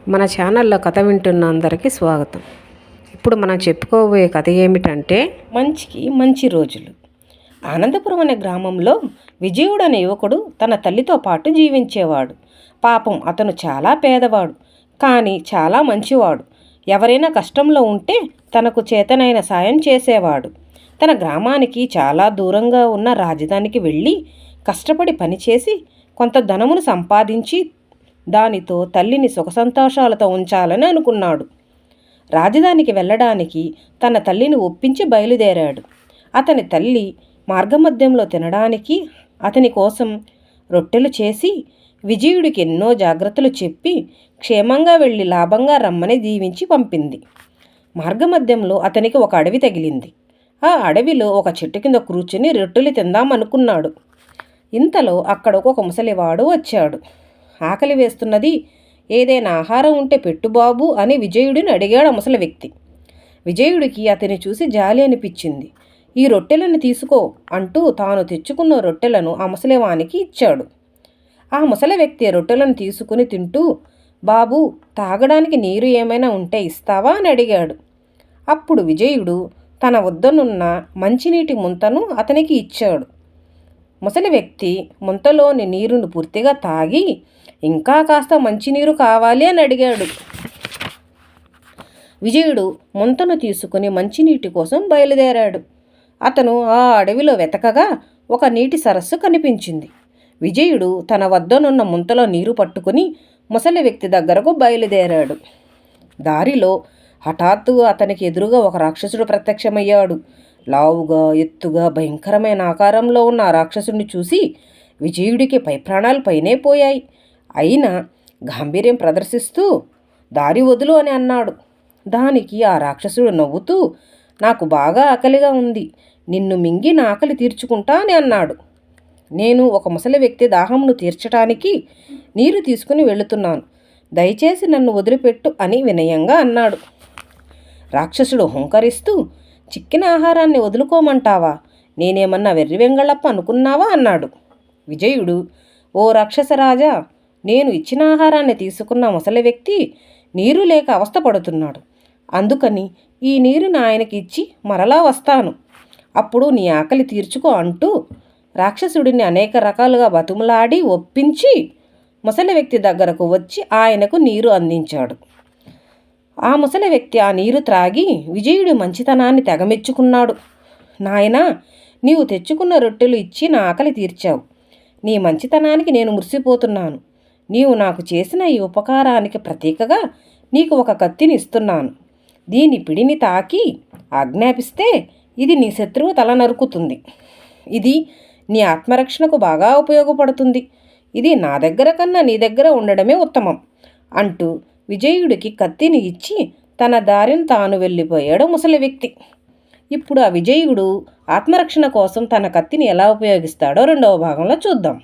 మన ఛానల్లో కథ వింటున్న అందరికీ స్వాగతం. ఇప్పుడు మనం చెప్పుకోబోయే కథ ఏమిటంటే మంచికి మంచి రోజులు. ఆనందపురం అనే గ్రామంలో విజయుడు అనే యువకుడు తన తల్లితో పాటు జీవించేవాడు. పాపం అతను చాలా పేదవాడు, కానీ చాలా మంచివాడు. ఎవరైనా కష్టంలో ఉంటే తనకు చేతనైన సాయం చేసేవాడు. తన గ్రామానికి చాలా దూరంగా ఉన్న రాజధానికి వెళ్ళి కష్టపడి పనిచేసి కొంత ధనమును సంపాదించి దానితో తల్లిని సుఖ సంతోషాలతో ఉంచాలని అనుకున్నాడు. రాజధానికి వెళ్ళడానికి తన తల్లిని ఒప్పించి బయలుదేరాడు. అతని తల్లి మార్గమధ్యంలో తినడానికి అతని కోసం రొట్టెలు చేసి విజయుడికి ఎన్నో జాగ్రత్తలు చెప్పి క్షేమంగా వెళ్ళి లాభంగా రమ్మని దీవించి పంపింది. మార్గమధ్యంలో అతనికి ఒక అడవి తగిలింది. ఆ అడవిలో ఒక చెట్టు కింద కూర్చుని రొట్టెలు తిందామనుకున్నాడు. ఇంతలో అక్కడకు ఒక ముసలివాడు వచ్చాడు. ఆకలి వేస్తున్నది, ఏదైనా ఆహారం ఉంటే పెట్టు బాబు అని విజయుడిని అడిగాడు ఆ ముసలి వ్యక్తి. విజయుడికి అతని చూసి జాలి అనిపించింది. ఈ రొట్టెలను తీసుకో అంటూ తాను తెచ్చుకున్న రొట్టెలను ఆ ముసలివానికి ఇచ్చాడు. ఆ ముసలి వ్యక్తి రొట్టెలను తీసుకుని తింటూ, బాబు, తాగడానికి నీరు ఏమైనా ఉంటే ఇస్తావా అని అడిగాడు. అప్పుడు విజయుడు తన వద్దనున్న మంచినీటి ముంతను అతనికి ఇచ్చాడు. ముసలి వ్యక్తి ముంతలోని నీరును పూర్తిగా తాగి, ఇంకా కాస్త మంచినీరు కావాలి అని అడిగాడు. విజయుడు ముంతను తీసుకుని మంచినీటి కోసం బయలుదేరాడు. అతను ఆ అడవిలో వెతకగా ఒక నీటి సరస్సు కనిపించింది. విజయుడు తన వద్దనున్న ముంతలో నీరు పట్టుకుని ముసలి వ్యక్తి దగ్గరకు బయలుదేరాడు. దారిలో హఠాత్తుగా అతనికి ఎదురుగా ఒక రాక్షసుడు ప్రత్యక్షమయ్యాడు. లావుగా, ఎత్తుగా, భయంకరమైన ఆకారంలో ఉన్న ఆ రాక్షసుడిని చూసి విజయుడికి ప్రాణాలు పైనే పోయాయి. అయినా గాంభీర్యం ప్రదర్శిస్తూ దారి వదులు అని అన్నాడు. దానికి ఆ రాక్షసుడు నవ్వుతూ, నాకు బాగా ఆకలిగా ఉంది, నిన్ను మింగి నా ఆకలి తీర్చుకుంటా అని అన్నాడు. నేను ఒక ముసలి వ్యక్తి దాహంను తీర్చడానికి నీరు తీసుకుని వెళుతున్నాను, దయచేసి నన్ను వదిలిపెట్టు అని వినయంగా అన్నాడు. రాక్షసుడు హుంకరిస్తూ, చిక్కిన ఆహారాన్ని వదులుకోమంటావా, నేనేమన్నా వెర్రి వెంగళప్ప అనుకున్నావా అన్నాడు. విజయుడు, ఓ రాక్షసరాజా, నేను ఇచ్చిన ఆహారాన్ని తీసుకున్న ముసలి వ్యక్తి నీరు లేక అవస్థపడుతున్నాడు. అందుకని ఈ నీరుని ఆయనకి ఇచ్చి మరలా వస్తాను, అప్పుడు నీ ఆకలి తీర్చుకో అంటూ రాక్షసుడిని అనేక రకాలుగా బతుములాడి ఒప్పించి ముసలి వ్యక్తి దగ్గరకు వచ్చి ఆయనకు నీరు అందించాడు. ఆ ముసలి వ్యక్తి ఆ నీరు త్రాగి విజయుడి మంచితనాన్ని తెగమెచ్చుకున్నాడు. నాయనా, నీవు తెచ్చుకున్న రొట్టెలు ఇచ్చి నా ఆకలి తీర్చావు. నీ మంచితనానికి నేను మురిసిపోతున్నాను. నీవు నాకు చేసిన ఈ ఉపకారానికి ప్రతీకగా నీకు ఒక కత్తిని ఇస్తున్నాను. దీని పిడిని తాకి ఆజ్ఞాపిస్తే ఇది నీ శత్రువు తల నరుకుతుంది. ఇది నీ ఆత్మరక్షణకు బాగా ఉపయోగపడుతుంది. ఇది నా దగ్గర కన్నా నీ దగ్గర ఉండడమే ఉత్తమం అంటూ విజయుడికి కత్తిని ఇచ్చి తన దారిని తాను వెళ్ళిపోయాడు ముసలి వ్యక్తి. ఇప్పుడు ఆ విజయుడు ఆత్మరక్షణ కోసం తన కత్తిని ఎలా ఉపయోగిస్తాడో రెండవ భాగంలో చూద్దాం.